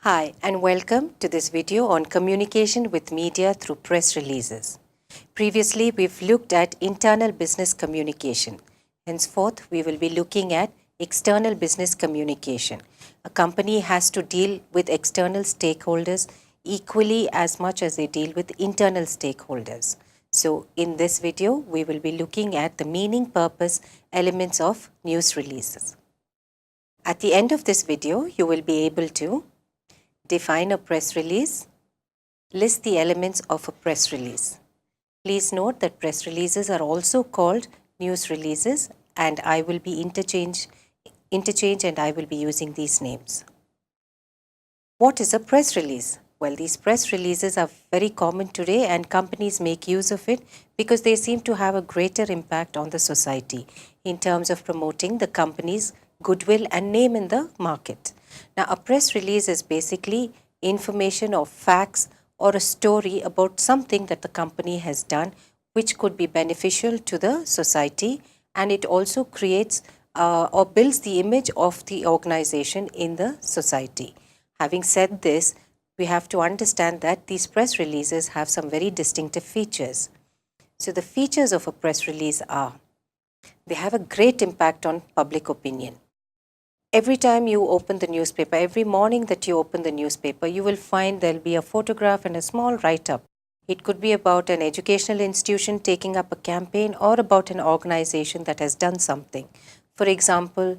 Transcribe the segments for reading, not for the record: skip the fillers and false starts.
Hi and welcome to this video on communication with media through press releases. Previously, we've looked at internal business communication. Henceforth, we will be looking at external business communication. A company has to deal with external stakeholders equally as much as they deal with internal stakeholders. So, in this video, we will be looking at the meaning, purpose, elements of news releases. At the end of this video, you will be able to define a press release, list the elements of a press release. Please note that press releases are also called news releases, and I will be interchange and I will be using these names. What is a press release? Well, these press releases are very common today and companies make use of it because they seem to have a greater impact on the society in terms of promoting the company's goodwill and name in the market. Now, a press release is basically information or facts or a story about something that the company has done which could be beneficial to the society, and it also creates or builds the image of the organization in the society. Having said this, we have to understand that these press releases have some very distinctive features. So the features of a press release are, they have a great impact on public opinion. Every time you open the newspaper, every morning that you open the newspaper, you will find there'll be a photograph and a small write-up. It could be about an educational institution taking up a campaign or about an organization that has done something. For example,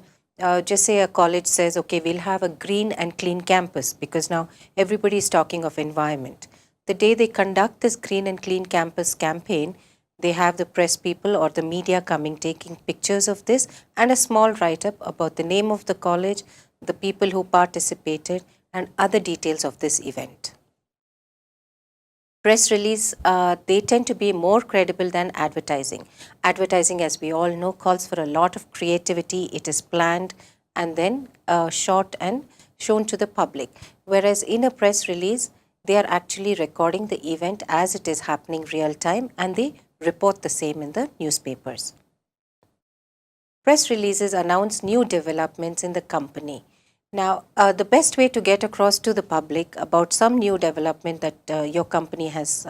just say a college says, okay, we'll have a green and clean campus because now everybody is talking of environment. The day they conduct this green and clean campus campaign, they have the press people or the media coming, taking pictures of this and a small write-up about the name of the college, the people who participated, and other details of this event. Press release, they tend to be more credible than advertising. Advertising, as we all know, calls for a lot of creativity. It is planned and then shot and shown to the public. Whereas in a press release, they are actually recording the event as it is happening real time and they report the same in the newspapers. Press releases announce new developments in the company. Now, the best way to get across to the public about some new development that your company has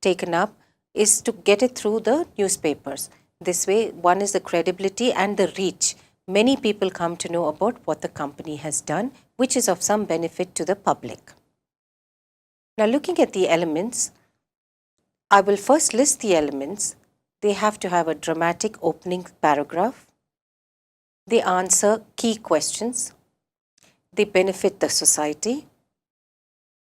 taken up is to get it through the newspapers. This way, one is the credibility and the reach. Many people come to know about what the company has done, which is of some benefit to the public. Now, looking at the elements, I will first list the elements. They have to have a dramatic opening paragraph. They answer key questions. They benefit the society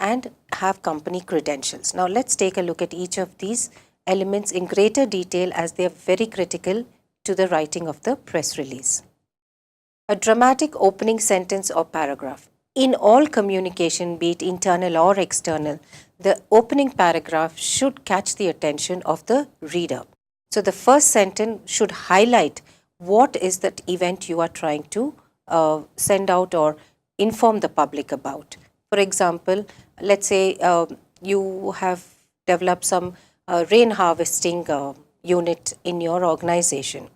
and have company credentials. Now let's take a look at each of these elements in greater detail as they are very critical to the writing of the press release. A dramatic opening sentence or paragraph. In all communication, be it internal or external, the opening paragraph should catch the attention of the reader. So the first sentence should highlight what is that event you are trying to send out or inform the public about. For example, let's say you have developed some rain harvesting unit in your organization.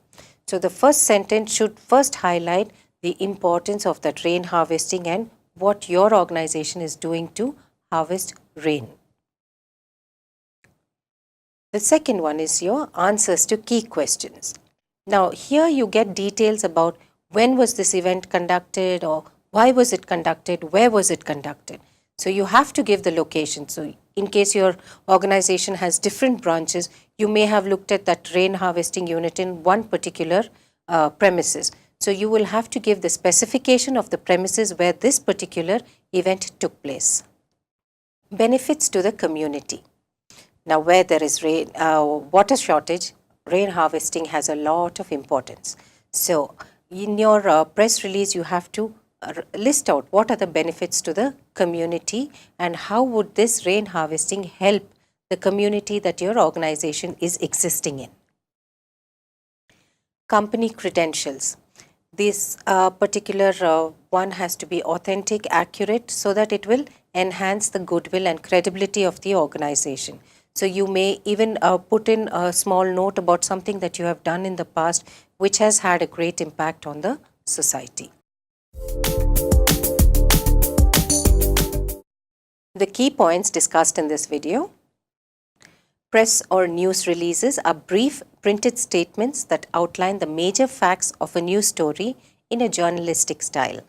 So the first sentence should first highlight the importance of that rain harvesting and what your organization is doing to harvest rain. The second one is your answers to key questions. Now here you get details about when was this event conducted or why was it conducted, where was it conducted. So you have to give the location. So in case your organization has different branches, you may have looked at that rain harvesting unit in one particular premises. So you will have to give the specification of the premises where this particular event took place. Benefits to the community. Now where there is water shortage, rain harvesting has a lot of importance. So in your press release, you have to list out what are the benefits to the community and how would this rain harvesting help the community that your organization is existing in. Company credentials. This particular one has to be authentic, accurate, so that it will enhance the goodwill and credibility of the organization. So you may even put in a small note about something that you have done in the past which has had a great impact on the society. The key points discussed in this video. Press or news releases are brief printed statements that outline the major facts of a news story in a journalistic style.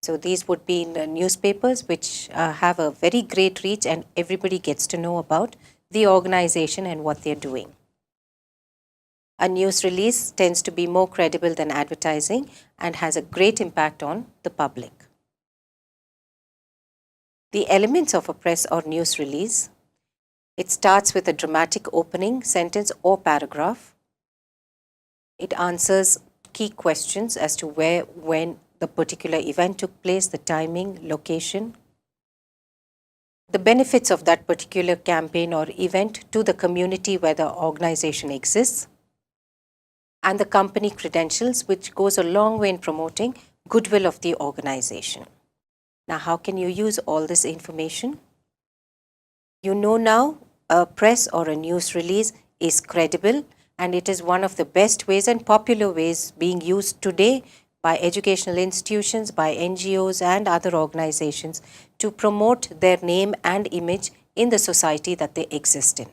So these would be in the newspapers which have a very great reach and everybody gets to know about the organization and what they're doing. A news release tends to be more credible than advertising and has a great impact on the public. The elements of a press or news release. It starts with a dramatic opening sentence or paragraph. It answers key questions as to where, when the particular event took place, the timing, location, the benefits of that particular campaign or event to the community where the organization exists, and the company credentials, which goes a long way in promoting goodwill of the organization. Now, how can you use all this information? You know now a press or a news release is credible, and it is one of the best ways and popular ways being used today by educational institutions, by NGOs and other organizations to promote their name and image in the society that they exist in.